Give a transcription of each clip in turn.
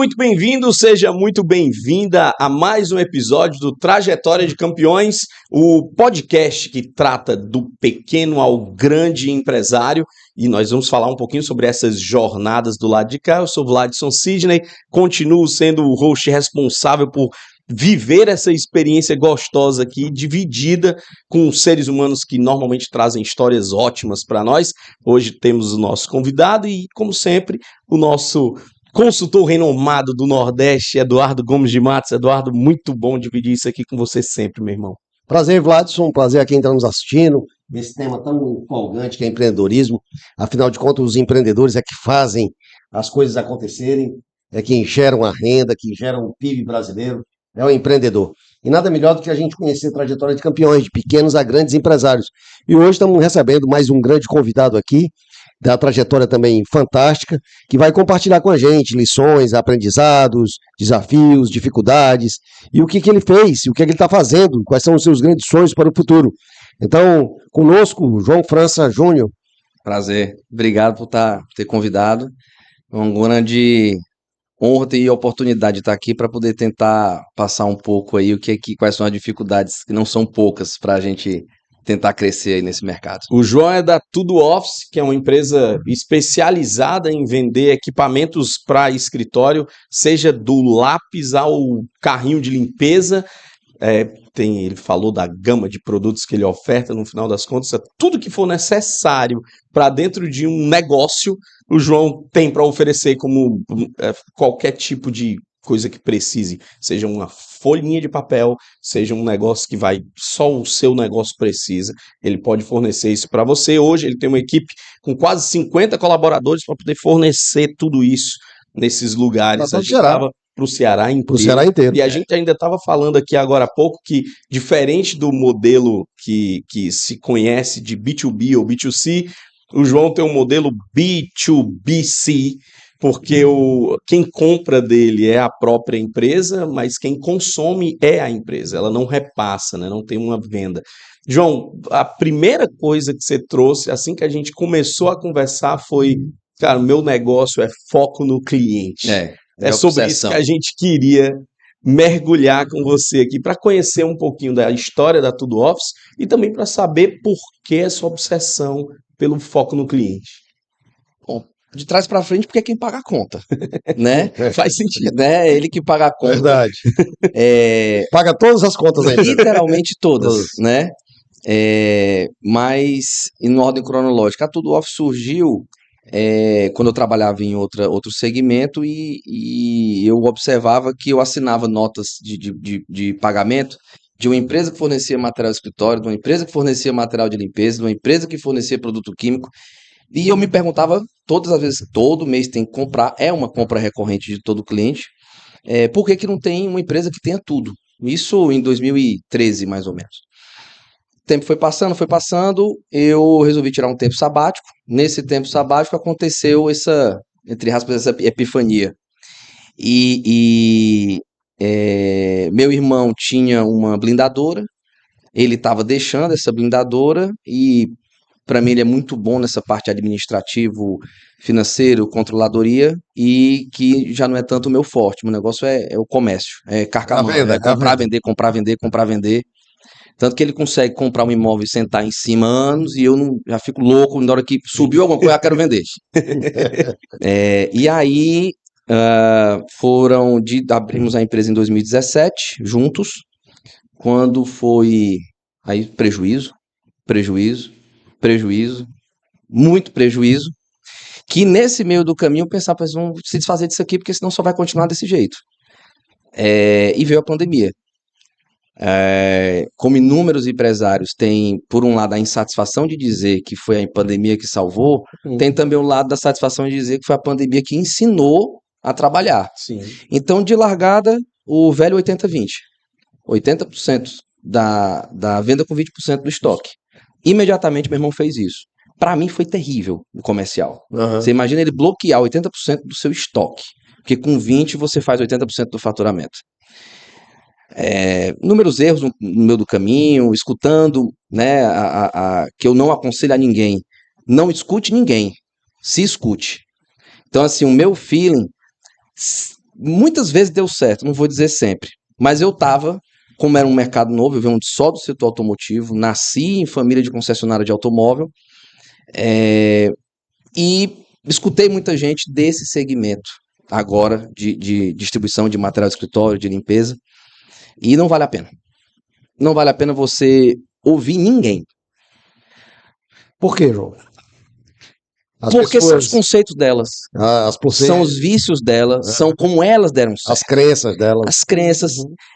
muito bem-vindo, seja muito bem-vinda a mais um episódio do Trajetória de Campeões, o podcast que trata do pequeno ao grande empresário, e nós vamos falar um pouquinho sobre essas jornadas do lado de cá. Eu sou Vladson Sidney, continuo sendo o host responsável por viver essa experiência gostosa aqui, dividida com seres humanos que normalmente trazem histórias ótimas para nós. Hoje temos o nosso convidado e, como sempre, o nosso consultor renomado do Nordeste, Eduardo Gomes de Matos. Eduardo, muito bom dividir isso aqui com você sempre, meu irmão. Prazer, Vladson, prazer a quem está nos assistindo, nesse tema tão empolgante que é empreendedorismo. Afinal de contas, os empreendedores é que fazem as coisas acontecerem, é quem geram a renda, quem geram o PIB brasileiro, é o empreendedor. E nada melhor do que a gente conhecer a trajetória de campeões, de pequenos a grandes empresários. E hoje estamos recebendo mais um grande convidado aqui, da trajetória também fantástica, que vai compartilhar com a gente lições, aprendizados, desafios, dificuldades, e o que ele fez, o que ele está fazendo, quais são os seus grandes sonhos para o futuro. Então, conosco, João França Júnior. Prazer, obrigado por ter convidado. É uma grande honra e oportunidade de estar aqui para poder tentar passar um pouco aí quais são as dificuldades, que não são poucas, para a gente tentar crescer aí nesse mercado. O João é da Tudo Office, que é uma empresa especializada em vender equipamentos para escritório, seja do lápis ao carrinho de limpeza. Ele falou da gama de produtos que ele oferta. No final das contas, tudo que for necessário para dentro de um negócio, o João tem para oferecer, como qualquer tipo de coisa que precise, seja uma folhinha de papel, seja um negócio que só o seu negócio precisa, ele pode fornecer isso para você. Hoje ele tem uma equipe com quase 50 colaboradores para poder fornecer tudo isso nesses lugares. A gente estava para o Ceará inteiro. E a gente ainda estava falando aqui agora há pouco que, diferente do modelo que se conhece de B2B ou B2C, o João tem um modelo B2BC, porque quem compra dele é a própria empresa, mas quem consome é a empresa, ela não repassa, né? Não tem uma venda. João, a primeira coisa que você trouxe, assim que a gente começou a conversar, foi, cara, o meu negócio é foco no cliente. É sobre isso que a gente queria mergulhar com você aqui, para conhecer um pouquinho da história da Tudo Office e também para saber por que essa obsessão pelo foco no cliente. Bom, de trás para frente, porque é quem paga a conta, né? Faz sentido. Né? Ele que paga a conta. Verdade. Paga todas as contas aí. Literalmente todas, né? Mas, em ordem cronológica, a Tudo Office surgiu quando eu trabalhava em outro segmento e eu observava que eu assinava notas de pagamento de uma empresa que fornecia material de escritório, de uma empresa que fornecia material de limpeza, de uma empresa que fornecia produto químico, e eu me perguntava todas as vezes, todo mês tem que comprar, é uma compra recorrente de todo cliente, por que não tem uma empresa que tenha tudo? Isso em 2013, mais ou menos. O tempo foi passando, eu resolvi tirar um tempo sabático. Nesse tempo sabático aconteceu entre aspas, essa epifania. Meu irmão tinha uma blindadora, ele estava deixando essa blindadora e, para mim, ele é muito bom nessa parte administrativo, financeiro, controladoria, e que já não é tanto o meu forte. Meu negócio é o comércio, é carcamão, comprar, vender. Tanto que ele consegue comprar um imóvel e sentar em cima anos, e eu já fico louco na hora que subiu alguma coisa, eu quero vender. E aí, abrimos a empresa em 2017, juntos. Quando foi aí prejuízo, muito prejuízo, que nesse meio do caminho eu pensava, vamos se desfazer disso aqui, porque senão só vai continuar desse jeito. E veio a pandemia. Como inúmeros empresários têm, por um lado, a insatisfação de dizer que foi a pandemia que salvou, tem também o lado da satisfação de dizer que foi a pandemia que ensinou a trabalhar. Sim. Então, de largada, o velho 80-20. 80% da venda com 20% do estoque. Imediatamente, meu irmão fez isso. Para mim, foi terrível no comercial. Uhum. Você imagina ele bloquear 80% do seu estoque, porque com 20% você faz 80% do faturamento. Inúmeros erros no meio do caminho, escutando, né, que eu não aconselho a ninguém. Não escute ninguém, se escute. Então, assim, o meu feeling muitas vezes deu certo, não vou dizer sempre, mas eu estava, como era um mercado novo, eu venho só do setor automotivo, nasci em família de concessionária de automóvel, e escutei muita gente desse segmento agora de distribuição de material de escritório, de limpeza, e não vale a pena. Não vale a pena você ouvir ninguém. Por quê, João? Porque são os conceitos delas, são os vícios delas, são como elas deram certo. As crenças delas. As crenças,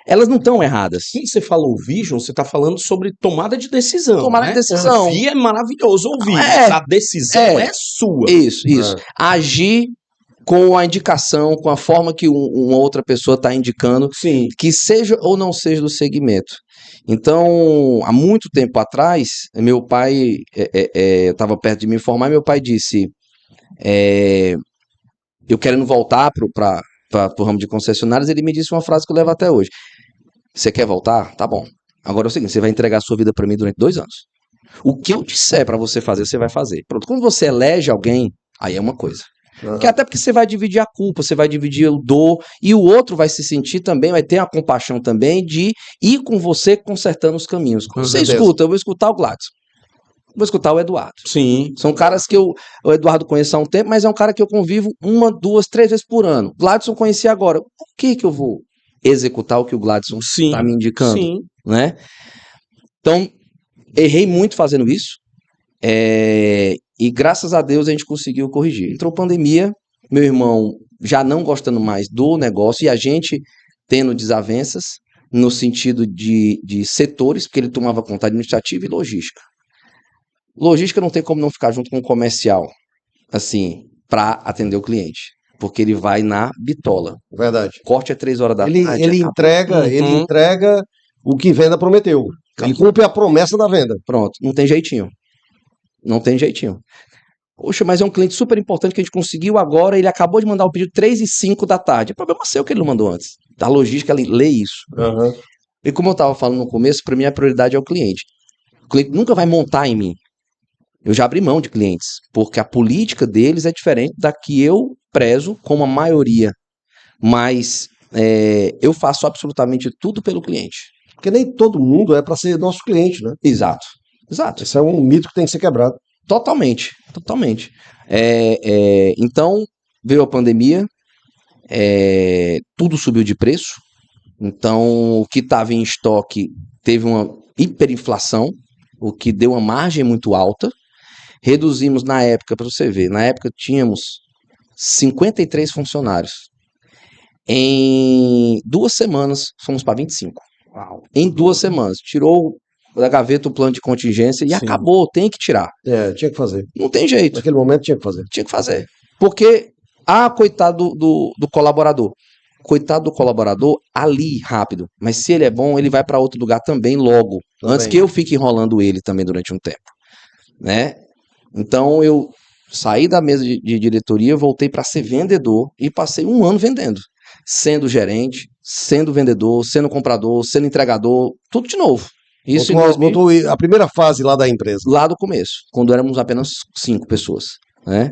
elas não estão erradas. Quando você fala ouvir, João, você está falando sobre tomada de decisão. Tomada de decisão. Ouvir é maravilhoso ouvir, a decisão é sua. Isso. Agir com a indicação, com a forma que uma outra pessoa está indicando, Sim. Que seja ou não seja do segmento. Então, há muito tempo atrás, meu pai estava perto de me informar, meu pai disse, eu querendo voltar para o ramo de concessionários, ele me disse uma frase que eu levo até hoje. Você quer voltar? Tá bom. Agora é o seguinte, você vai entregar a sua vida para mim durante 2 anos. O que eu disser para você fazer, você vai fazer. Pronto, quando você elege alguém, aí é uma coisa. Que até porque você vai dividir a culpa, você vai dividir o dor, e o outro vai se sentir também, vai ter a compaixão também de ir com você consertando os caminhos. Quando você escuta, eu vou escutar o Gladson, vou escutar o Eduardo. Sim. São caras que o Eduardo conheço há um tempo, mas é um cara que eu convivo 1, 2, 3 vezes por ano. Gladson conheci agora. Por que eu vou executar o que o Gladson está me indicando? Sim. Né? Então, errei muito fazendo isso. E graças a Deus a gente conseguiu corrigir. Entrou pandemia, meu irmão já não gostando mais do negócio e a gente tendo desavenças no sentido de setores, porque ele tomava conta administrativa e logística. Logística não tem como não ficar junto com o comercial, assim, para atender o cliente, porque ele vai na bitola. Verdade. Corte é 3 horas da tarde. Ele entrega o que venda prometeu. Ele cumpre a promessa da venda. Pronto, não tem jeitinho. Não tem jeitinho. Poxa, mas é um cliente super importante que a gente conseguiu agora, ele acabou de mandar o pedido 3h05 da tarde. É problema seu que ele não mandou antes. A logística, ela lê isso. E como eu estava falando no começo, para mim a prioridade é o cliente. O cliente nunca vai montar em mim. Eu já abri mão de clientes, porque a política deles é diferente da que eu prezo como a maioria. Mas eu faço absolutamente tudo pelo cliente. Porque nem todo mundo é para ser nosso cliente, né? Exato. Esse é um mito que tem que ser quebrado. Totalmente. Então, veio a pandemia, tudo subiu de preço, então o que estava em estoque teve uma hiperinflação, o que deu uma margem muito alta. Reduzimos na época, para você ver, na época tínhamos 53 funcionários. Em 2 semanas, fomos para 25. Uau. Em 2 semanas. Tirou da gaveta o plano de contingência e acabou, tem que tirar. Tinha que fazer. Não tem jeito. Naquele momento tinha que fazer. Tinha que fazer. Porque, coitado do colaborador. Coitado do colaborador ali, rápido. Mas se ele é bom, ele vai para outro lugar também logo. Antes que eu fique enrolando ele também durante um tempo. Né? Então, eu saí da mesa de diretoria, voltei para ser vendedor e passei 1 ano vendendo. Sendo gerente, sendo vendedor, sendo comprador, sendo entregador, tudo de novo. Isso botou a primeira fase lá da empresa. Lá do começo, quando éramos apenas 5 pessoas. Né?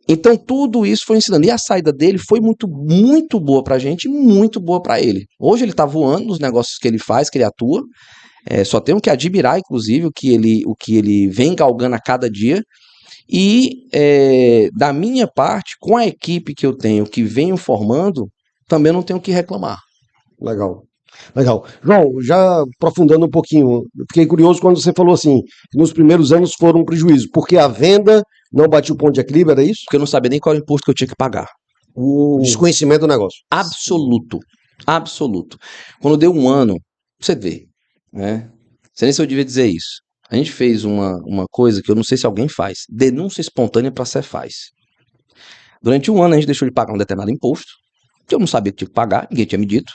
Então tudo isso foi ensinando. E a saída dele foi muito, muito boa pra gente e muito boa pra ele. Hoje ele tá voando nos negócios que ele faz, que ele atua. Só tenho que admirar, inclusive, o que ele vem galgando a cada dia. E da minha parte, com a equipe que eu tenho, que venho formando, também não tenho o que reclamar. Legal. João, já aprofundando um pouquinho, fiquei curioso quando você falou assim, que nos primeiros anos foram um prejuízo, porque a venda não batia o ponto de equilíbrio, era isso? Porque eu não sabia nem qual era o imposto que eu tinha que pagar. O desconhecimento do negócio. Absoluto. Quando deu 1 ano, você vê, né? Não sei nem se eu devia dizer isso. A gente fez uma coisa que eu não sei se alguém faz, denúncia espontânea para a Cefaz. Durante 1 ano a gente deixou de pagar um determinado imposto, que eu não sabia que tinha que pagar, ninguém tinha me dito.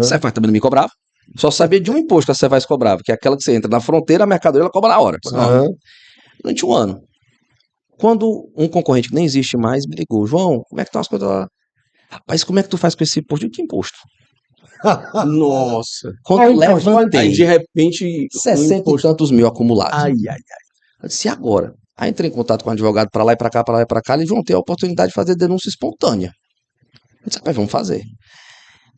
A Cefaz também não me cobrava. Só sabia de um imposto que a Cefaz cobrava, que é aquela que você entra na fronteira, a mercadoria ela cobra na hora. Durante 1 ano. Quando um concorrente que nem existe mais me ligou, João, como é que estão as coisas lá? Rapaz, como é que tu faz com esse imposto? Eu, que imposto? Nossa. Quando eu levantei, aí de repente 60 e tantos mil acumulados. Ai. Eu disse, e agora? Aí entrei em contato com o advogado para lá e para cá, ele João, tem a oportunidade de fazer denúncia espontânea. Eu disse, vamos fazer.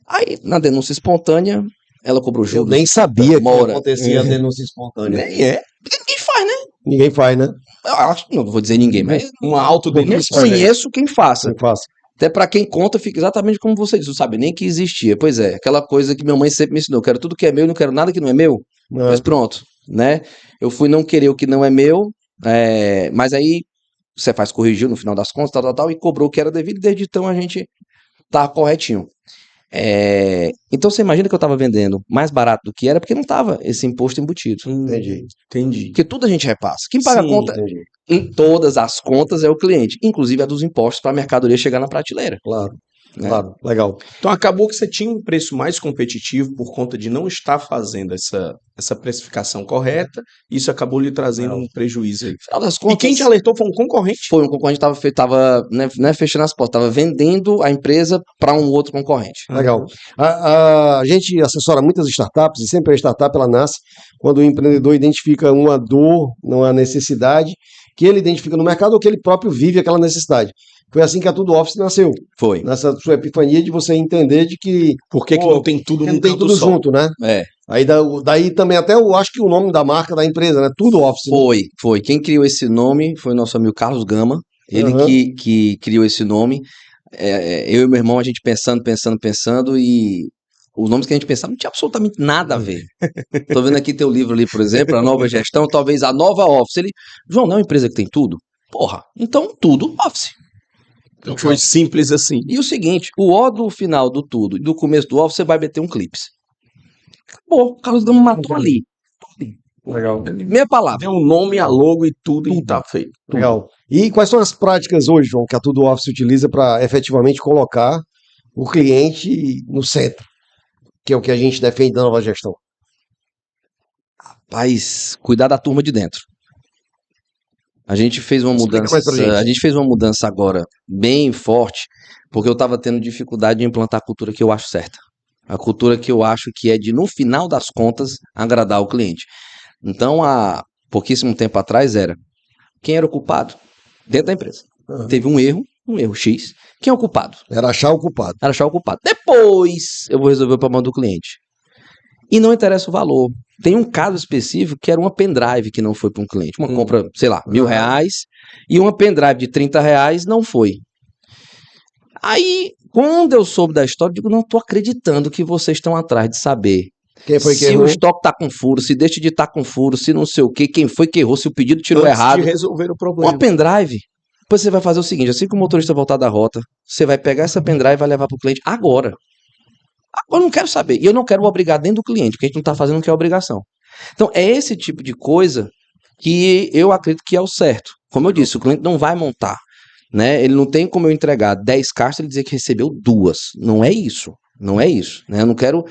Aí, na denúncia espontânea, ela cobrou juros. Eu nem sabia que acontecia a denúncia espontânea. Nem é. Ninguém faz, né? Ninguém faz, né? Eu acho, não vou dizer ninguém, mas uma autodenúncia. Eu conheço quem faça. Quem faça. Até pra quem conta, fica exatamente como você disse, não sabe nem que existia. Pois é, aquela coisa que minha mãe sempre me ensinou, eu quero tudo que é meu e não quero nada que não é meu. Mas pronto, né? Eu fui não querer o que não é meu, mas aí você faz corrigiu no final das contas, tal, e cobrou o que era devido, e desde então a gente tá corretinho. Então você imagina que eu tava vendendo mais barato do que era, porque não tava esse imposto embutido. Entendi. Porque tudo a gente repassa. Quem paga a conta em todas as contas é o cliente, inclusive a dos impostos para a mercadoria chegar na prateleira. Claro. Claro, legal. Então acabou que você tinha um preço mais competitivo por conta de não estar fazendo essa precificação correta, e isso acabou lhe trazendo um prejuízo aí. Final das contas, e quem te alertou foi um concorrente? Foi um concorrente que estava né, fechando as portas, estava vendendo a empresa para um outro concorrente. Legal. A gente assessora muitas startups, e sempre a startup ela nasce quando o empreendedor identifica uma dor, uma necessidade, que ele identifica no mercado ou que ele próprio vive aquela necessidade. Foi assim que a Tudo Office nasceu. Foi. Nessa sua epifania de você entender de que... Por que não tem tudo no não tem tudo junto, né? Aí daí também até eu acho que o nome da marca da empresa, né? Tudo Office. Foi. Quem criou esse nome foi o nosso amigo Carlos Gama. Ele que criou esse nome. Eu e meu irmão, a gente pensando e... Os nomes que a gente pensava não tinha absolutamente nada a ver. Tô vendo aqui teu livro ali, por exemplo, A Nova Gestão, talvez a Nova Office. João, não é uma empresa que tem tudo? Porra, então Tudo Office. Então foi simples assim. E o seguinte, o O do final do tudo e do começo do Office, você vai meter um clips. Acabou, o Carlos Gama matou ali. Legal. Meia palavra. Deu um nome, a logo e tudo e tá feito. Legal. E quais são as práticas hoje, João, que a Tudo Office utiliza para efetivamente colocar o cliente no centro? Que é o que a gente defende da nova gestão. Rapaz, cuidar da turma de dentro. A gente fez uma mudança agora bem forte, porque eu estava tendo dificuldade de implantar a cultura que eu acho certa. A cultura que eu acho que é de, no final das contas, agradar o cliente. Então, há pouquíssimo tempo atrás quem era o culpado? Dentro da empresa. Teve um erro X. Quem é o culpado? Era achar o culpado. Depois eu vou resolver o problema do cliente. E não interessa o valor. Tem um caso específico que era uma pendrive que não foi para um cliente. Uma compra, sei lá, R$1.000 e uma pendrive de R$30 não foi. Aí, quando eu soube da história, eu digo, não estou acreditando que vocês estão atrás de saber se o estoque está com furo, se deixa de estar com furo, se não sei o quê, quem foi que errou, se o pedido tirou errado. De resolver o problema. Uma pendrive. Depois você vai fazer o seguinte, assim que o motorista voltar da rota, você vai pegar essa pendrive e vai levar para o cliente agora. Eu não quero saber. E eu não quero obrigar dentro do cliente, porque a gente não está fazendo o que é obrigação. Então, é esse tipo de coisa que eu acredito que é o certo. Como eu disse, o cliente não vai montar. Né? Ele não tem como eu entregar 10 caixas e ele dizer que recebeu 2. Não é isso. Né? Eu não quero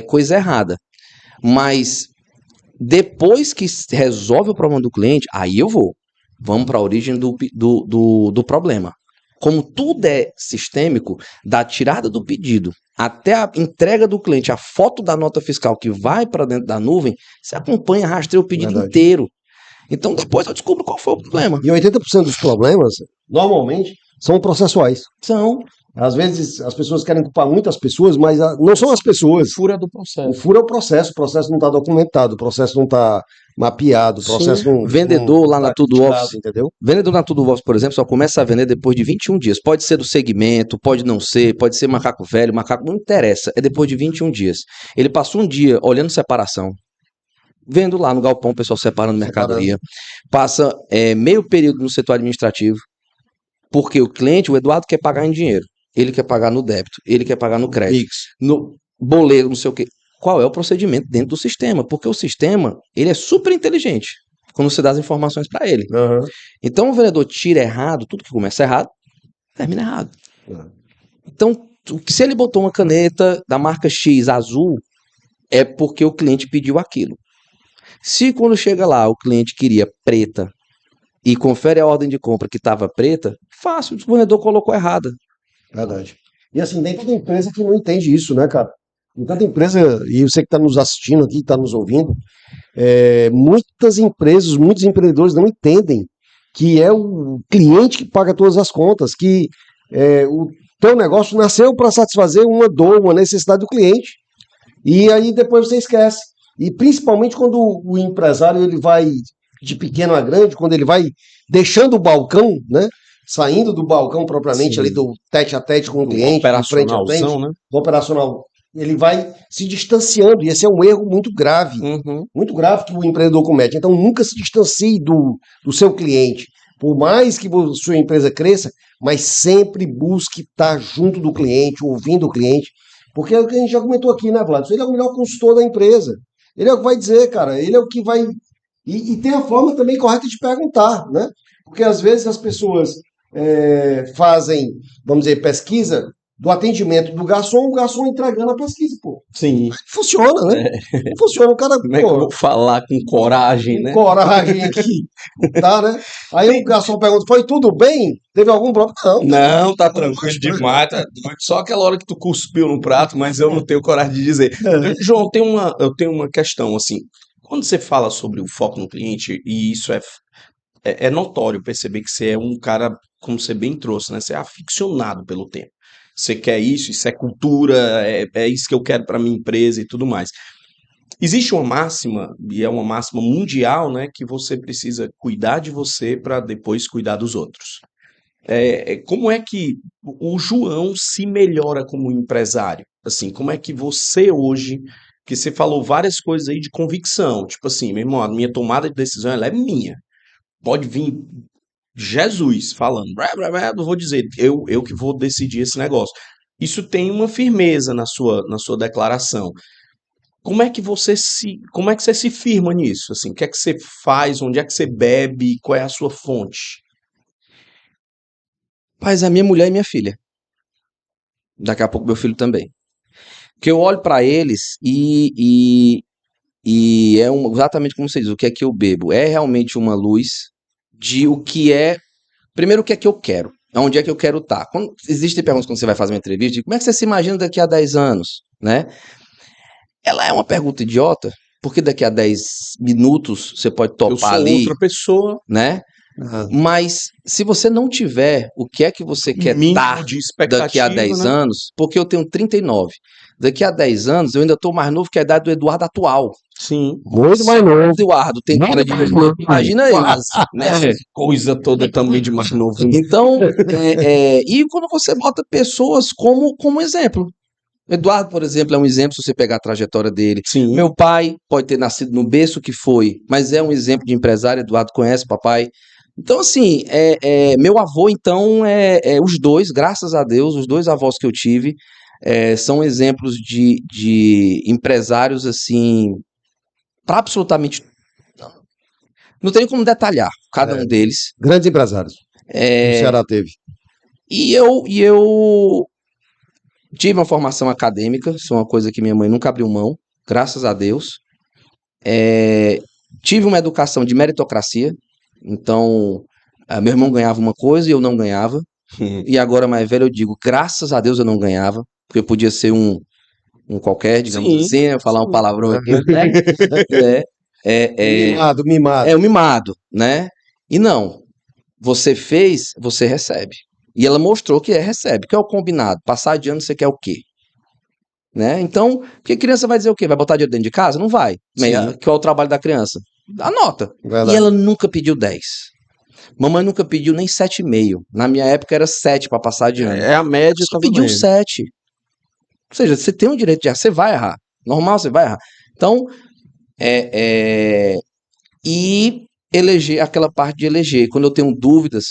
coisa errada. Mas depois que resolve o problema do cliente, aí eu vou. Vamos para a origem do problema. Como tudo é sistêmico, da tirada do pedido até a entrega do cliente, a foto da nota fiscal que vai para dentro da nuvem, você acompanha, rastreia o pedido inteiro. Então depois eu descubro qual foi o problema. E 80% dos problemas, normalmente, são processuais. São. Às vezes as pessoas querem culpar muitas pessoas, mas não são as pessoas. O furo é do processo. O furo é o processo não está documentado, o processo não está mapeado, o processo não... Vendedor lá na Tudo Office, entendeu? Vendedor na Tudo Office, por exemplo, só começa a vender depois de 21 dias. Pode ser do segmento, pode não ser, pode ser macaco velho, macaco... Não interessa, é depois de 21 dias. Ele passou um dia olhando separação, vendo lá no galpão o pessoal separando mercadoria, passa meio período no setor administrativo, porque o cliente, o Eduardo, quer pagar em dinheiro. Ele quer pagar no débito, ele quer pagar no crédito, no boleto, não sei o quê. Qual é o procedimento dentro do sistema? Porque o sistema, ele é super inteligente quando você dá as informações para ele. Então o vendedor tira errado, tudo que começa errado, termina errado. Então, se ele botou uma caneta da marca X azul, é porque o cliente pediu aquilo. Se quando chega lá o cliente queria preta e confere a ordem de compra que estava preta, fácil, o vendedor colocou errada. Verdade. E assim, tem toda empresa que não entende isso, né, cara? Tem tanta empresa, e você que está nos assistindo aqui, está nos ouvindo, muitas empresas, muitos empreendedores não entendem que é o cliente que paga todas as contas, que teu negócio nasceu para satisfazer uma dor, uma necessidade do cliente, e aí depois você esquece. E principalmente quando o empresário ele vai de pequeno a grande, quando ele vai deixando o balcão, né? Saindo do balcão propriamente ali do tete a tete com o cliente, de frente a frente, né? Do operacional, ele vai se distanciando, e esse é um erro muito grave que o empreendedor comete. Então nunca se distancie do seu cliente. Por mais que a sua empresa cresça, mas sempre busque estar junto do cliente, ouvindo o cliente, porque é o que a gente já comentou aqui, né, Vlad? Ele é o melhor consultor da empresa. Ele é o que vai dizer, cara, ele é o que vai... E tem a forma também correta de perguntar, né? Porque às vezes as pessoas fazem, vamos dizer, pesquisa do atendimento do garçom, o garçom entregando a pesquisa, pô. Sim. Funciona, né? Não funciona, o cara... Como é que eu vou falar com coragem, né? Coragem aqui, tá, né? Aí o garçom pergunta, foi tudo bem? Teve algum problema? Não, tá tranquilo demais, tá só aquela hora que tu cuspiu no prato, mas eu não tenho coragem de dizer. João, eu tenho uma questão, assim, quando você fala sobre o foco no cliente, e isso é notório perceber que você é um cara, como você bem trouxe, né? Você é aficionado pelo tema. Você quer isso é cultura, é isso que eu quero para minha empresa e tudo mais. Existe uma máxima, e é uma máxima mundial, né? Que você precisa cuidar de você para depois cuidar dos outros. Como é que o João se melhora como empresário? Assim, como é que você hoje, que você falou várias coisas aí de convicção, tipo assim, meu irmão, a minha tomada de decisão ela é minha. Pode vir Jesus falando, eu vou dizer, eu que vou decidir esse negócio. Isso tem uma firmeza na sua declaração. Como é que você se firma nisso? Assim, o que é que você faz? Onde é que você bebe? Qual é a sua fonte? Mas a minha mulher e minha filha. Daqui a pouco meu filho também. Que eu olho para eles e exatamente como você diz, o que é que eu bebo? É realmente uma luz de o que é. Primeiro, o que é que eu quero? Onde é que eu quero estar? Existem perguntas quando você vai fazer uma entrevista, de como é que você se imagina daqui a 10 anos, né? Ela é uma pergunta idiota, porque daqui a 10 minutos você pode topar ali, outra pessoa, né? Mas se você não tiver o que é que você quer estar daqui a 10 anos, porque eu tenho 39, daqui a 10 anos eu ainda estou mais novo que a idade do Eduardo atual. Sim, muito mais novo. Eduardo tem cara de novo. Imagina ele, né? Coisa toda também de mais novo. Então, e quando você bota pessoas como exemplo. Eduardo, por exemplo, é um exemplo se você pegar a trajetória dele. Sim. Meu pai pode ter nascido no berço que foi, mas é um exemplo de empresário. Eduardo conhece papai. Então, assim, meu avô, então, os dois, graças a Deus, os dois avós que eu tive, são exemplos de empresários, assim, para absolutamente... Não tem como detalhar cada um deles. Grandes empresários. O Ceará teve. E eu tive uma formação acadêmica, isso é uma coisa que minha mãe nunca abriu mão, graças a Deus. Tive uma educação de meritocracia, então meu irmão ganhava uma coisa e eu não ganhava. E agora, mais velho, eu digo, graças a Deus eu não ganhava, porque eu podia ser um qualquer, digamos assim, falar um palavrão aqui. Mimado. É um mimado, né? E não, você fez, você recebe. E ela mostrou que recebe, que é o combinado. Passar de ano você quer o quê? Né? Então, porque criança vai dizer o quê? Vai botar dinheiro dentro de casa? Não vai. Qual é o trabalho da criança? Anota. Verdade. E ela nunca pediu 10. Mamãe nunca pediu nem 7,5. Na minha época era 7 para passar de ano. É a média. Só pediu 7. Ou seja, você tem o direito de errar. Você vai errar. Normal, você vai errar. Então, e eleger, aquela parte de eleger. Quando eu tenho dúvidas,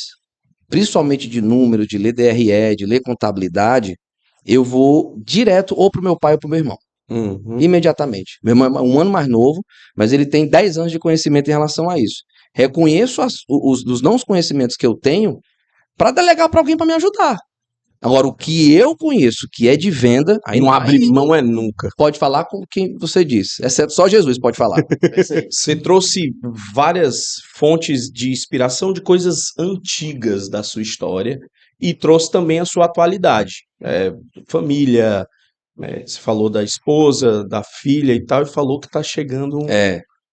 principalmente de número, de ler DRE, de ler contabilidade, eu vou direto ou pro meu pai ou pro meu irmão. Imediatamente. Meu irmão é um ano mais novo, mas ele tem 10 anos de conhecimento em relação a isso. Reconheço os não conhecimentos que eu tenho para delegar para alguém para me ajudar. Agora, o que eu conheço, que é de venda... Aí não abre mão nunca. Pode falar com quem você disse. Exceto só Jesus pode falar. Você trouxe várias fontes de inspiração de coisas antigas da sua história e trouxe também a sua atualidade. Família, você falou da esposa, da filha e tal, e falou que está chegando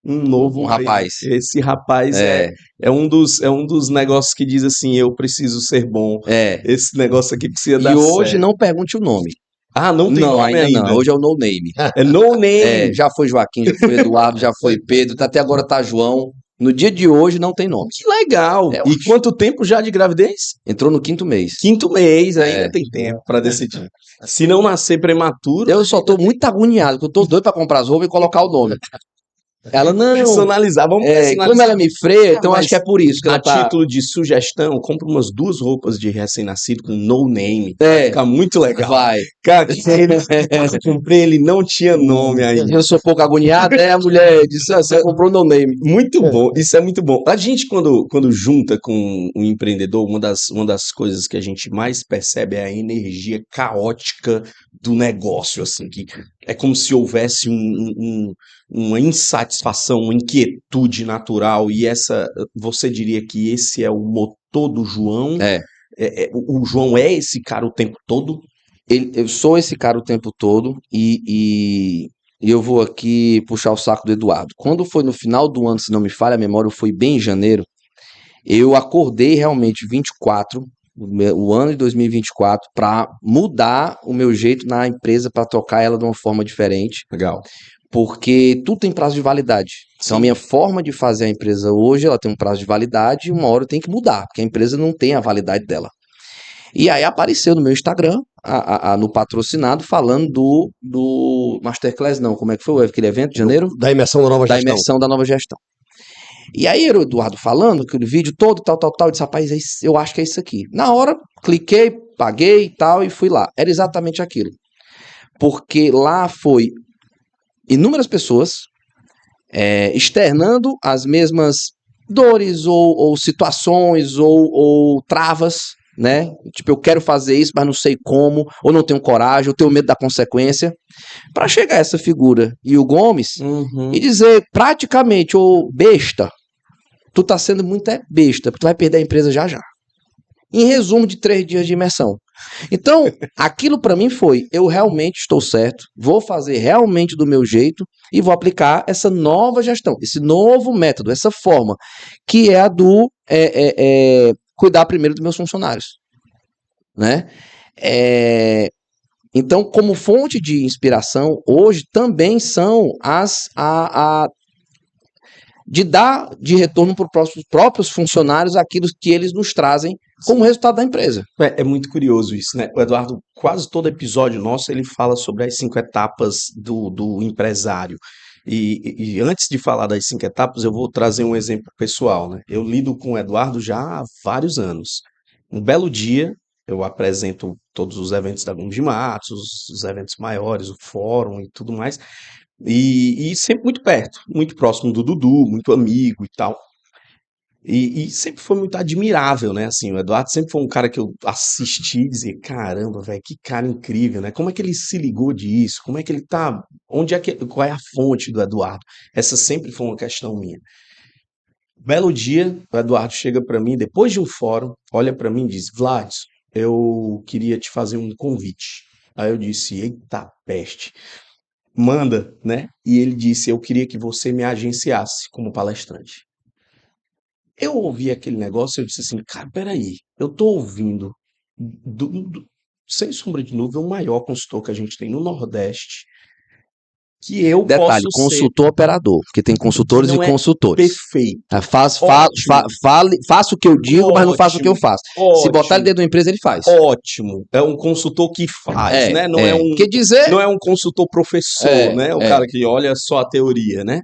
Um novo rapaz. Esse rapaz é um dos negócios que diz assim, eu preciso ser bom. Esse negócio aqui precisa dar certo. E hoje não pergunte o nome. Ah, não tem nome ainda? Não. Hoje é o no name. É no name. Já foi Joaquim, já foi Eduardo, já foi Pedro, até agora tá João. No dia de hoje não tem nome. Que legal. E quanto tempo já de gravidez? Entrou no 5º mês. 5º mês, ainda tem tempo pra decidir. Se não nascer prematuro... Eu só tô muito agoniado, porque eu tô doido pra comprar as roupas e colocar o nome. Ela não. Personalizar, vamos personalizar. Como ela me freia, então acho que é por isso que ela tá... A título de sugestão, compra umas 2 roupas de recém-nascido com no name. Vai ficar muito legal. Vai. Cara, eu comprei, ele não tinha nome ainda. Eu sou pouco agoniado, a mulher disse, você comprou no name. Muito bom, isso é muito bom. A gente, quando junta com um empreendedor, uma das coisas que a gente mais percebe é a energia caótica do negócio, assim, que é como se houvesse uma insatisfação, uma inquietude natural, e você diria que esse é o motor do João? O João é esse cara o tempo todo? Eu sou esse cara o tempo todo, e eu vou aqui puxar o saco do Eduardo. Quando foi no final do ano, se não me falha a memória, foi bem em janeiro, eu acordei realmente 24, o ano de 2024, para mudar o meu jeito na empresa, para tocar ela de uma forma diferente. Legal. Porque tudo tem prazo de validade. Então, a minha forma de fazer a empresa hoje, ela tem um prazo de validade e uma hora eu tenho que mudar, porque a empresa não tem a validade dela. E aí apareceu no meu Instagram, no patrocinado, falando do Masterclass, não, como é que foi aquele evento de janeiro? Da imersão da nova gestão. Da imersão da nova gestão. E aí era o Eduardo falando, aquele vídeo todo, tal, eu disse, rapaz, eu acho que é isso aqui. Na hora, cliquei, paguei e tal, e fui lá. Era exatamente aquilo. Porque lá foi inúmeras pessoas externando as mesmas dores ou situações ou travas, né? Tipo, eu quero fazer isso, mas não sei como, ou não tenho coragem, ou tenho medo da consequência, para chegar a essa figura e o Gomes e dizer praticamente, besta, tu tá sendo muito besta, porque tu vai perder a empresa já. Em resumo de 3 dias de imersão. Então, aquilo para mim foi, eu realmente estou certo, vou fazer realmente do meu jeito e vou aplicar essa nova gestão, esse novo método, essa forma, que é a do cuidar primeiro dos meus funcionários, né? Então, como fonte de inspiração, hoje também são de dar de retorno para os próprios funcionários aquilo que eles nos trazem como resultado da empresa. É muito curioso isso, né? O Eduardo, quase todo episódio nosso, ele fala sobre as 5 etapas do empresário. E antes de falar das 5 etapas, eu vou trazer um exemplo pessoal, né? Eu lido com o Eduardo já há vários anos. Um belo dia, eu apresento todos os eventos da Gomes de Matos, os eventos maiores, o fórum e tudo mais, e sempre muito perto, muito próximo do Dudu, muito amigo e tal. E sempre foi muito admirável, né? Assim, o Eduardo sempre foi um cara que eu assisti e dizia, caramba, velho, que cara incrível, né? Como é que ele se ligou disso? Como é que ele tá? Qual é a fonte do Eduardo? Essa sempre foi uma questão minha. Belo dia, o Eduardo chega para mim, depois de um fórum, olha para mim e diz, Vlad, eu queria te fazer um convite. Aí eu disse, eita peste, manda, né? E ele disse, eu queria que você me agenciasse como palestrante. Eu ouvi aquele negócio e eu disse assim, cara, peraí, eu tô ouvindo, sem sombra de dúvida, o maior consultor que a gente tem no Nordeste, que eu Detalhe, posso consultor operador, porque tem consultores e consultores. Perfeito. Faça o que eu digo, mas não faça o que eu faço. Se botar ele dentro da empresa, ele faz. Ótimo. É um consultor que faz, né? Não é um consultor professor, né? O cara que olha só a teoria, né?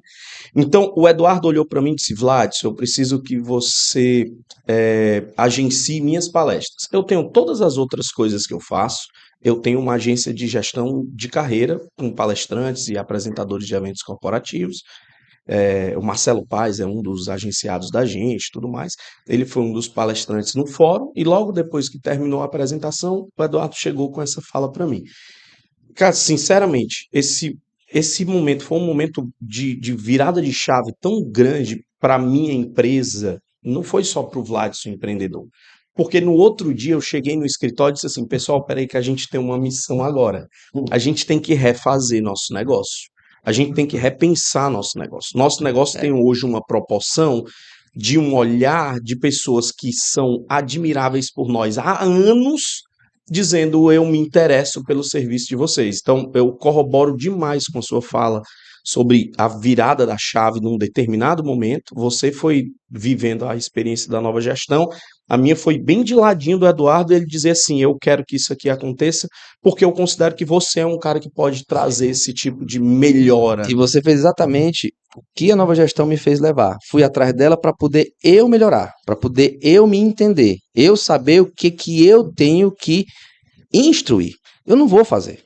Então, o Eduardo olhou para mim e disse, Vlad, eu preciso que você agencie minhas palestras. Eu tenho todas as outras coisas que eu faço. Eu tenho uma agência de gestão de carreira com palestrantes e apresentadores de eventos corporativos. O Marcelo Paes é um dos agenciados da gente, tudo mais. Ele foi um dos palestrantes no fórum e logo depois que terminou a apresentação, o Eduardo chegou com essa fala para mim. Cara, sinceramente, esse momento foi um momento de virada de chave tão grande para a minha empresa, não foi só para o Vladson empreendedor. Porque no outro dia eu cheguei no escritório e disse assim, pessoal, peraí que a gente tem uma missão agora. A gente tem que refazer nosso negócio. a gente tem que repensar nosso negócio. Nosso negócio tem hoje uma proporção de um olhar de pessoas que são admiráveis por nós há anos, dizendo eu me interesso pelo serviço de vocês. Então, eu corroboro demais com a sua fala sobre a virada da chave num determinado momento. Você foi vivendo a experiência da nova gestão, a minha foi bem de ladinho do Eduardo, ele dizer assim, eu quero que isso aqui aconteça, porque eu considero que você é um cara que pode trazer esse tipo de melhora. E você fez exatamente o que a nova gestão me fez levar. Fui atrás dela para poder eu melhorar, para poder eu me entender, eu saber o que eu tenho que instruir. Eu não vou fazer.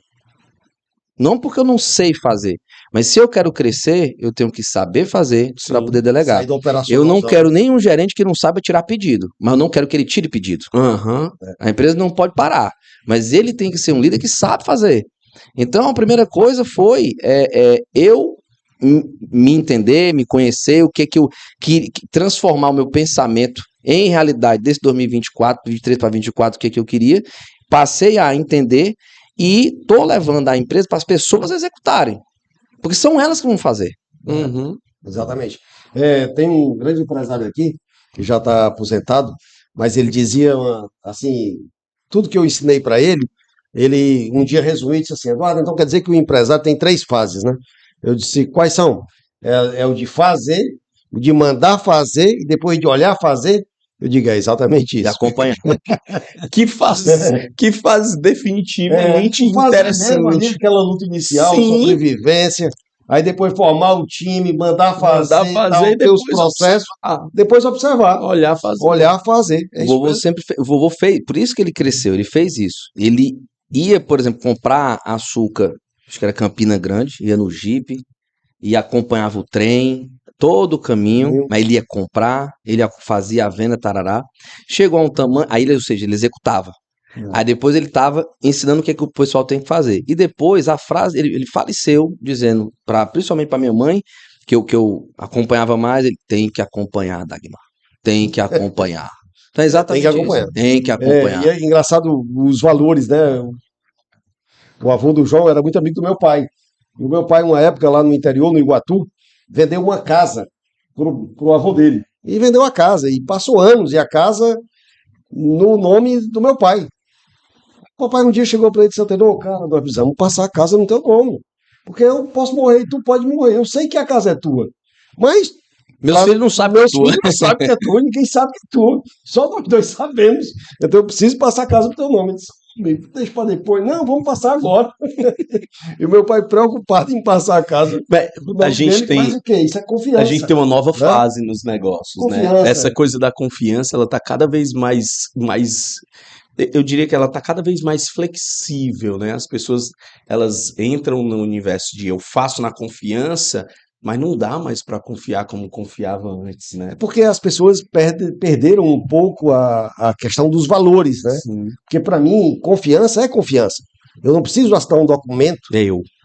Não porque eu não sei fazer, mas se eu quero crescer, eu tenho que saber fazer para poder delegar. Eu não quero nenhum gerente que não saiba tirar pedido, mas eu não quero que ele tire pedido. A empresa não pode parar, mas ele tem que ser um líder que sabe fazer. Então a primeira coisa foi eu me entender, me conhecer, o que transformar o meu pensamento em realidade desse 2024, 23 para 24, o que eu queria. Passei a entender e tô levando a empresa para as pessoas executarem, porque são elas que vão fazer. Exatamente. Tem um grande empresário aqui, que já está aposentado, mas ele dizia, assim, tudo que eu ensinei para ele um dia resumiu e disse assim, Eduardo, então quer dizer que o empresário tem 3 fases, né? Eu disse, quais são? É o de fazer, o de mandar fazer e depois de olhar fazer. Eu digo, é exatamente isso. Acompanha. que faz definitivamente interessante. Aquela luta inicial, sobrevivência, aí depois formar o time, mandar fazer ter os processos, depois observar. Olhar fazer. O vovô fez, por isso que ele cresceu, ele fez isso. Ele ia, por exemplo, comprar açúcar, acho que era Campina Grande, ia no Jeep, e acompanhava o trem, todo o caminho, mas ele ia comprar, ele fazia a venda, tarará. Chegou a um tamanho, aí, ou seja, ele executava. Aí depois ele estava ensinando o que o pessoal tem que fazer. E depois a frase, ele faleceu dizendo, principalmente para minha mãe, que eu acompanhava mais, ele tem que acompanhar, Dagmar. Tem que acompanhar. Então é exatamente isso. Tem que acompanhar. E é engraçado os valores, né? O avô do João era muito amigo do meu pai. E o meu pai, uma época lá no interior, no Iguatu, vendeu uma casa pro avô dele. E vendeu a casa. E passou anos. E a casa no nome do meu pai. O papai um dia chegou para ele e disse, cara, nós precisamos passar a casa no teu nome. Porque eu posso morrer e tu pode morrer. Eu sei que a casa é tua. Mas meus filhos não sabem que é tua. Meus filhos não sabem que é tua. Ninguém sabe que é tua. Só nós dois sabemos. Então eu preciso passar a casa no teu nome. Ele disse, deixa para depois. Não, vamos passar agora. E o meu pai preocupado em passar a casa. A gente tem, o quê? Isso é confiança. A gente tem uma nova fase nos negócios, confiança, né? Essa coisa da confiança, ela está cada vez mais, eu diria que ela está cada vez mais flexível, né? As pessoas, elas entram no universo de eu faço na confiança, mas não dá mais para confiar como confiava antes, né? Porque as pessoas perderam um pouco a questão dos valores, né? Sim. Porque para mim, confiança é confiança. Eu não preciso assinar um documento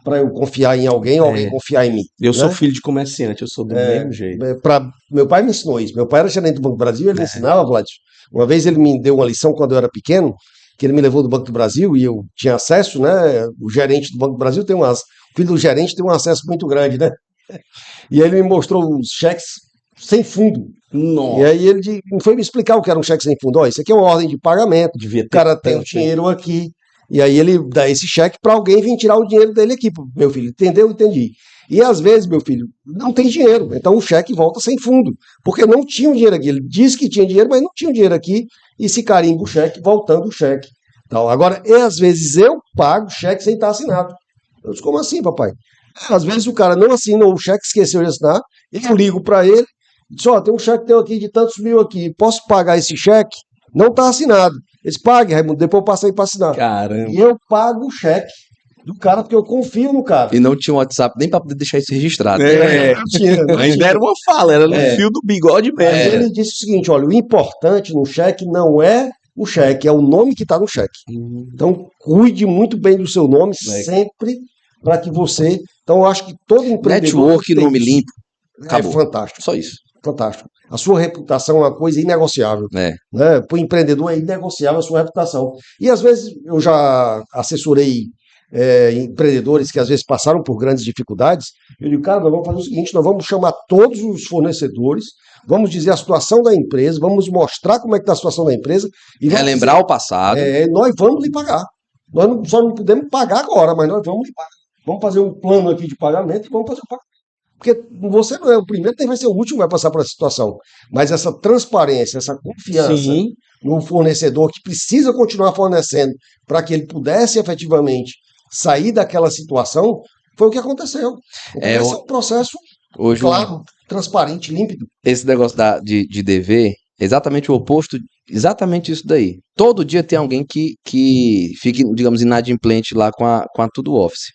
para eu confiar em alguém ou alguém confiar em mim. Eu sou filho de comerciante, eu sou do mesmo jeito. Meu pai me ensinou isso. Meu pai era gerente do Banco do Brasil, ele ensinava, Vlad. Uma vez ele me deu uma lição quando eu era pequeno, que ele me levou do Banco do Brasil e eu tinha acesso, né? O gerente do Banco do Brasil o filho do gerente tem um acesso muito grande, né? E aí ele me mostrou os cheques sem fundo. Nossa. E aí ele foi me explicar o que era um cheque sem fundo. Ó, isso aqui é uma ordem de pagamento. O cara tem o dinheiro aqui. E aí ele dá esse cheque para alguém vir tirar o dinheiro dele aqui. Meu filho, entendeu? Entendi. E às vezes, meu filho, não tem dinheiro. Então o cheque volta sem fundo. Porque não tinha o dinheiro aqui. Ele disse que tinha dinheiro, mas não tinha o dinheiro aqui. E se carimba o cheque, voltando o cheque. Então, agora, às vezes eu pago o cheque sem estar assinado. Eu disse, como assim, papai? Às vezes o cara não assinou o cheque, esqueceu de assinar, eu ligo para ele, diz, tem um cheque teu aqui de tantos mil aqui, posso pagar esse cheque? Não está assinado. Eles paguem, Raimundo, depois eu passo aí para assinar. Caramba. E eu pago o cheque do cara porque eu confio no cara. E não tinha um WhatsApp nem para poder deixar isso registrado. Não tinha. Ainda era uma fala, era no fio do bigode mesmo. Aí ele disse o seguinte, olha, o importante no cheque não é o cheque, é o nome que está no cheque. Então, cuide muito bem do seu nome sempre para que você... Então, eu acho que todo empreendedor... Network, nome limpo. Acabou. É fantástico. Só isso. Fantástico. A sua reputação é uma coisa inegociável. Né? Para o empreendedor é inegociável a sua reputação. E, às vezes, eu já assessorei empreendedores que às vezes passaram por grandes dificuldades, eu digo, cara, nós vamos fazer o seguinte, nós vamos chamar todos os fornecedores, vamos dizer a situação da empresa, vamos mostrar como é que está a situação da empresa e vamos relembrar o passado. Nós vamos lhe pagar. Nós só não podemos pagar agora, mas nós vamos lhe pagar. Vamos fazer um plano aqui de pagamento e vamos fazer o pagamento. Porque você não é o primeiro, nem vai ser o último que vai passar por essa situação. Mas essa transparência, essa confiança no fornecedor que precisa continuar fornecendo para que ele pudesse efetivamente sair daquela situação, foi o que aconteceu. Então, esse é um processo, claro, transparente, límpido. Esse negócio de dever, exatamente o oposto, exatamente isso daí. Todo dia tem alguém que fique, digamos, inadimplente lá com a Tudo Office.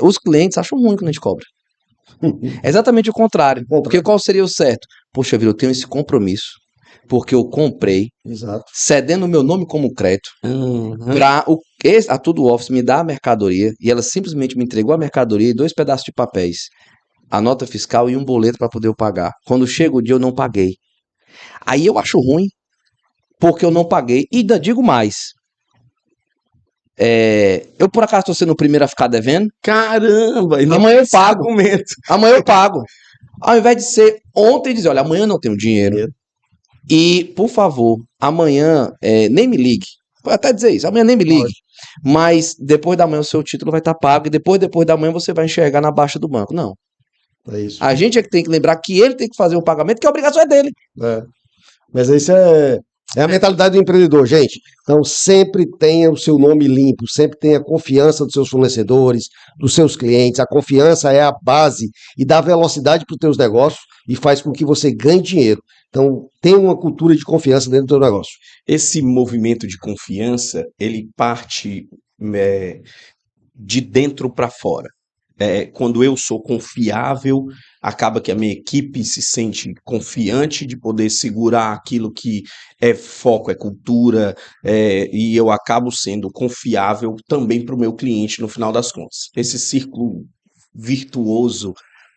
Os clientes acham ruim quando a gente cobra. É exatamente o contrário. Porque qual seria o certo? Poxa vida, eu tenho esse compromisso, porque eu comprei, cedendo o meu nome como crédito, para a Tudo Office me dar a mercadoria, e ela simplesmente me entregou a mercadoria e 2 pedaços de papéis, a nota fiscal e um boleto para poder eu pagar. Quando chega o dia, eu não paguei. Aí eu acho ruim, porque eu não paguei. E ainda digo mais. Eu por acaso estou sendo o primeiro a ficar devendo? Caramba! Amanhã eu pago. Amanhã eu pago. Ao invés de ser ontem e dizer, olha, amanhã não tenho dinheiro. E, por favor, amanhã nem me ligue. Vou até dizer isso, amanhã nem me ligue. Mas depois da manhã o seu título vai estar pago e depois da manhã você vai enxergar na baixa do banco. Não. É isso. A gente é que tem que lembrar que ele tem que fazer o pagamento, que a obrigação é dele. Mas isso é a mentalidade do empreendedor, gente. Então, sempre tenha o seu nome limpo, sempre tenha confiança dos seus fornecedores, dos seus clientes. A confiança é a base e dá velocidade para os teus negócios e faz com que você ganhe dinheiro. Então, tenha uma cultura de confiança dentro do teu negócio. Esse movimento de confiança, ele parte de dentro para fora. Quando eu sou confiável, acaba que a minha equipe se sente confiante de poder segurar aquilo que é foco, é cultura, e eu acabo sendo confiável também para o meu cliente no final das contas. Esse círculo virtuoso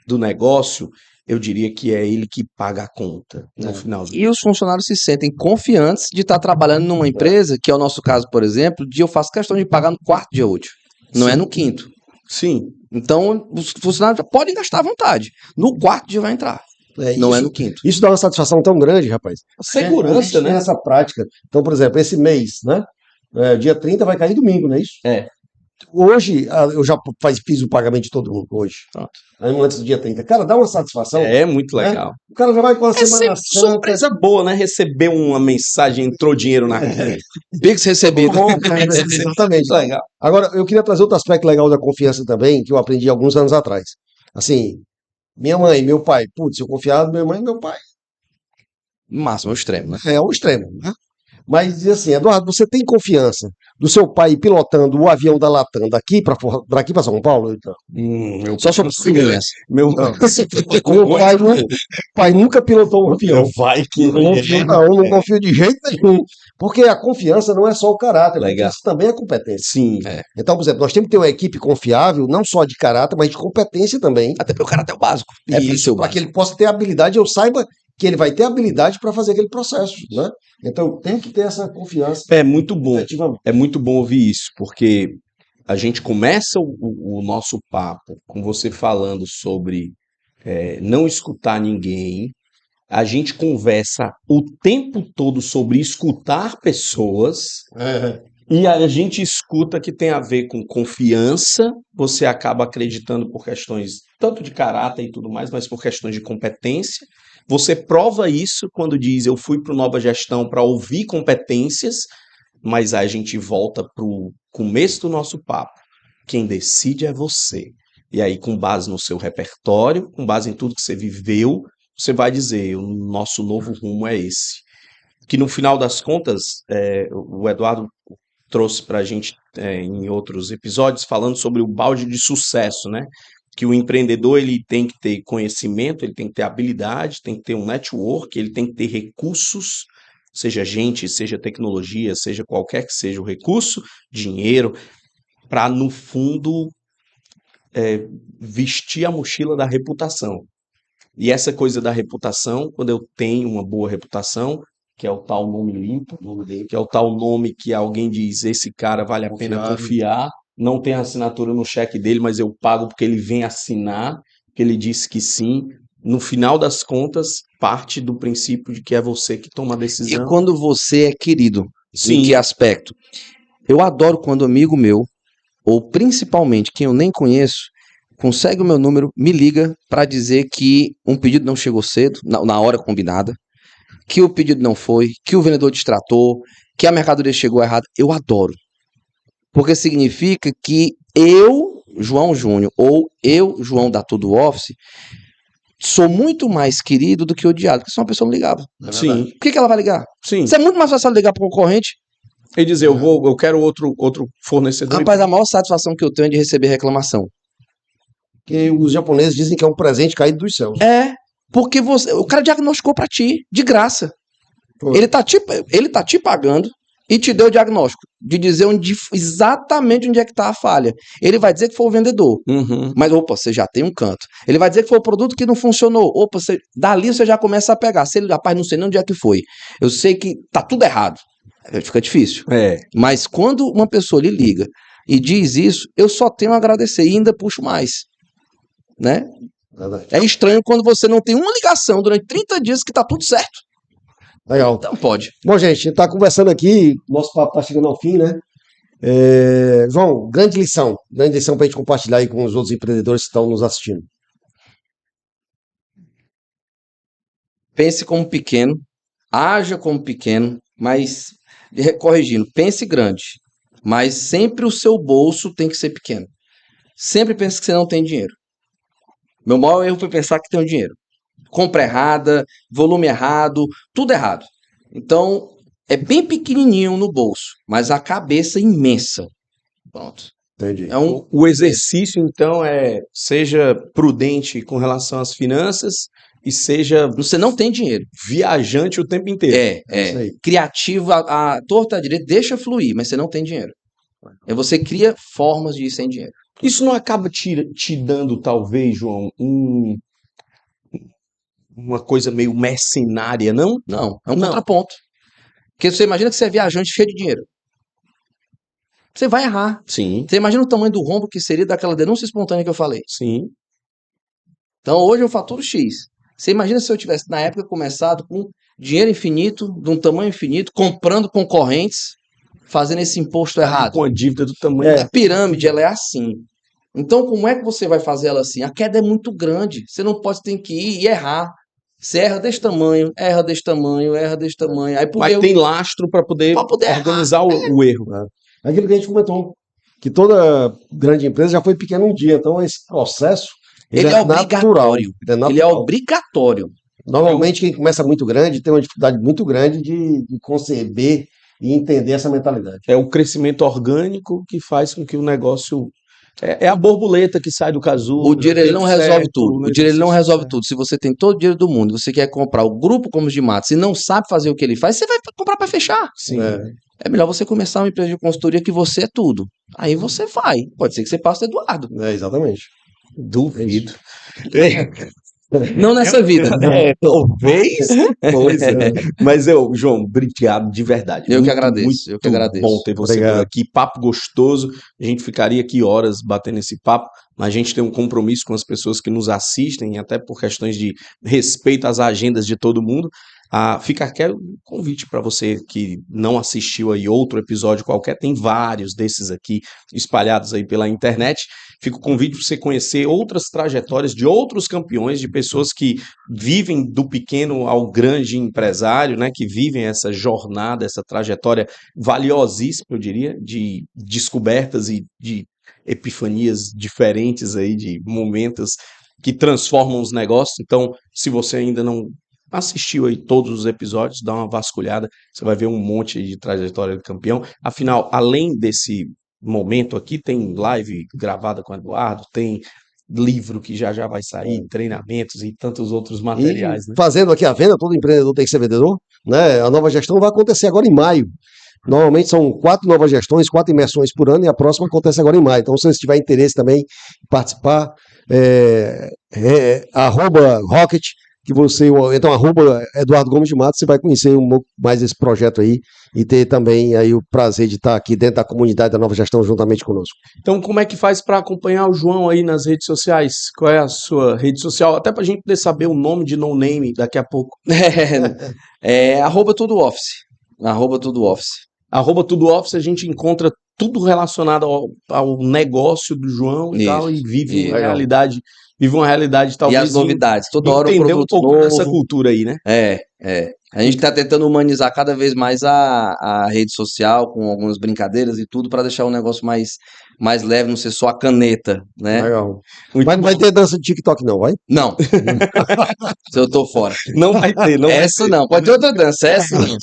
do negócio, eu diria que é ele que paga a conta no final. E os funcionários se sentem confiantes de estar trabalhando numa empresa, que é o nosso caso, por exemplo, de eu faço questão de pagar no 4º dia útil, não é no 5º. Sim. Então, os funcionários podem gastar à vontade. No 4º dia vai entrar. Não é no 5º. Isso dá uma satisfação tão grande, rapaz. Segurança, né? Essa prática. Então, por exemplo, esse mês, né? Dia 30 vai cair domingo, não é isso? Hoje, eu já fiz o pagamento de todo mundo hoje. Aí, antes do dia 30. Cara, dá uma satisfação. É muito legal. O cara já vai com a Semana Santa. Surpresa boa, né? Receber uma mensagem, entrou dinheiro na conta. Pix recebido. Exatamente. Legal. Agora, eu queria trazer outro aspecto legal da confiança também, que eu aprendi alguns anos atrás. Assim, minha mãe, meu pai. Putz, eu confiava na minha mãe e meu pai. No máximo, é o extremo, né? É o extremo, né? Mas diz assim, Eduardo, você tem confiança do seu pai pilotando o avião da Latam daqui para São Paulo? Então, só sobre segurança. Meu pai nunca pilotou um avião. Vai que não confio de jeito nenhum. Porque a confiança não é só o caráter, a confiança também é competência. Sim. Então, por exemplo, nós temos que ter uma equipe confiável, não só de caráter, mas de competência também. Até porque o caráter é o básico. Para que ele possa ter habilidade, eu saiba que ele vai ter habilidade para fazer aquele processo, né? Então tem que ter essa confiança. É muito bom. É muito bom ouvir isso, porque a gente começa o nosso papo com você falando sobre não escutar ninguém. A gente conversa o tempo todo sobre escutar pessoas. E a gente escuta que tem a ver com confiança. Você acaba acreditando por questões tanto de caráter e tudo mais, mas por questões de competência. Você prova isso quando diz eu fui para o Nova Gestão para ouvir competências, mas aí a gente volta para o começo do nosso papo. Quem decide é você. E aí, com base no seu repertório, com base em tudo que você viveu, você vai dizer, o nosso novo rumo é esse. Que no final das contas, o Eduardo trouxe para a gente em outros episódios falando sobre o balde de sucesso, né? Que o empreendedor ele tem que ter conhecimento, ele tem que ter habilidade, tem que ter um network, ele tem que ter recursos, seja gente, seja tecnologia, seja qualquer que seja o recurso, dinheiro, para, no fundo, vestir a mochila da reputação. E essa coisa da reputação, quando eu tenho uma boa reputação, que é o tal nome limpo, que é o tal nome que alguém diz, esse cara vale a pena confiar, não tem assinatura no cheque dele, mas eu pago porque ele vem assinar, porque ele disse que sim. No final das contas, parte do princípio de que é você que toma a decisão. E quando você é querido, em que aspecto? Eu adoro quando amigo meu, ou principalmente quem eu nem conheço, consegue o meu número, me liga para dizer que um pedido não chegou cedo, na hora combinada, que o pedido não foi, que o vendedor distratou, que a mercadoria chegou errada. Eu adoro. Porque significa que eu, João Júnior, ou eu, João da Tudo Office, sou muito mais querido do que odiado, porque se uma pessoa não ligava. Sim. Por que ela vai ligar? Sim. Isso é muito mais fácil ligar para um concorrente. E dizer, eu quero outro fornecedor. Rapaz, a maior satisfação que eu tenho é de receber reclamação. Porque os japoneses dizem que é um presente caído dos céus. Porque o cara diagnosticou para ti, de graça. Ele tá te pagando e te deu o diagnóstico de dizer exatamente onde é que tá a falha. Ele vai dizer que foi o vendedor, mas você já tem um canto. Ele vai dizer que foi o produto que não funcionou. Dali você já começa a pegar. Se ele, rapaz, não sei nem onde é que foi. Eu sei que tá tudo errado. Fica difícil. Mas quando uma pessoa lhe liga e diz isso, eu só tenho a agradecer e ainda puxo mais. Né? É estranho quando você não tem uma ligação durante 30 dias que tá tudo certo. Legal. Então pode. Bom, gente, a gente tá conversando aqui, nosso papo tá chegando ao fim, né? João, grande lição pra gente compartilhar aí com os outros empreendedores que estão nos assistindo. Pense como pequeno, haja como pequeno, mas, corrigindo, pense grande, mas sempre o seu bolso tem que ser pequeno. Sempre pense que você não tem dinheiro. Meu maior erro foi pensar que tenho dinheiro. Compra errada, volume errado, tudo errado. Então, é bem pequenininho no bolso, mas a cabeça imensa. Pronto. Entendi. O exercício, então, seja prudente com relação às finanças e seja... Você não tem dinheiro. Viajante o tempo inteiro. Criativo, a torta direita, deixa fluir, mas você não tem dinheiro. Você cria formas de ir sem dinheiro. Isso não acaba te dando, talvez, João, uma coisa meio mercenária, não? Não, é um contraponto. Porque você imagina que você é viajante cheio de dinheiro. Você vai errar. Sim. Você imagina o tamanho do rombo que seria daquela denúncia espontânea que eu falei. Sim. Então hoje eu faturo X. Você imagina se eu tivesse, na época, começado com dinheiro infinito, de um tamanho infinito, comprando concorrentes, fazendo esse imposto errado. Com a dívida do tamanho. A pirâmide, ela é assim. Então, como é que você vai fazer ela assim? A queda é muito grande. Você não pode ter que ir e errar. Você erra desse tamanho, erra desse tamanho, erra desse tamanho. Aí, mas tem lastro para poder organizar o erro. Aquilo que a gente comentou, que toda grande empresa já foi pequena um dia. Então, esse processo ele é obrigatório. Ele é obrigatório. Normalmente, quem começa muito grande tem uma dificuldade muito grande de conceber e entender essa mentalidade. É o crescimento orgânico que faz com que o negócio... É a borboleta que sai do casulo. O dinheiro ele não resolve tudo. O dinheiro ele não resolve tudo. Se você tem todo o dinheiro do mundo, você quer comprar o grupo Gomes de Matos e não sabe fazer o que ele faz, você vai comprar para fechar. Sim. É melhor você começar uma empresa de consultoria que você é tudo. Aí você vai. Pode ser que você passe o Eduardo. Exatamente. Duvido. Não nessa vida. Talvez. Mas João, obrigado de verdade. Eu que agradeço. Eu que agradeço. Bom ter você por aqui. Papo gostoso. A gente ficaria aqui horas batendo esse papo, mas a gente tem um compromisso com as pessoas que nos assistem, até por questões de respeito às agendas de todo mundo. Fica aqui um convite para você que não assistiu aí outro episódio qualquer, tem vários desses aqui espalhados aí pela internet. Fica o convite para você conhecer outras trajetórias de outros campeões, de pessoas que vivem do pequeno ao grande empresário, né, que vivem essa jornada, essa trajetória valiosíssima, eu diria, de descobertas e de epifanias diferentes aí, de momentos que transformam os negócios. Então, se você ainda não assistiu aí todos os episódios, dá uma vasculhada, você vai ver um monte de trajetória do campeão. Afinal, além desse momento aqui, tem live gravada com o Eduardo, tem livro que já vai sair, treinamentos e tantos outros materiais. E, né? Fazendo aqui a venda, todo empreendedor tem que ser vendedor, né? A nova gestão vai acontecer agora em maio. Normalmente são 4 novas gestões, 4 imersões por ano, e a próxima acontece agora em maio. Então, se você tiver interesse também em participar, @Rocket que você, então Eduardo Gomes de Matos, você vai conhecer mais esse projeto aí e ter também aí o prazer de estar aqui dentro da comunidade da Nova Gestão juntamente conosco. Então, como é que faz para acompanhar o João aí nas redes sociais? Qual é a sua rede social? Até para a gente poder saber o nome de No Name daqui a pouco. @tudooffice. @tudooffice. @tudooffice a gente encontra tudo relacionado ao negócio do João e tal, e vive uma realidade talvez. E as novidades, toda hora um produto novo. Entender um pouco dessa cultura aí, né? A gente está tentando humanizar cada vez mais a rede social, com algumas brincadeiras e tudo, para deixar o negócio mais leve, não ser só a caneta, né? Legal. Mas não vai ter dança de TikTok não, vai? Não. Se eu tô fora. Não vai ter, não. Essa não, pode ter outra dança, essa não.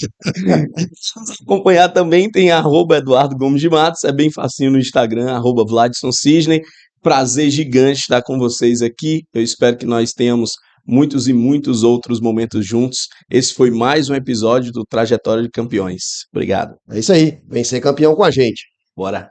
Acompanhar também tem @Eduardo Gomes de Matos, é bem facinho no Instagram, @Vladson Cisne. Prazer gigante estar com vocês aqui. Eu espero que nós tenhamos muitos e muitos outros momentos juntos. Esse foi mais um episódio do Trajetória de Campeões. Obrigado. É isso aí. Vem ser campeão com a gente. Bora.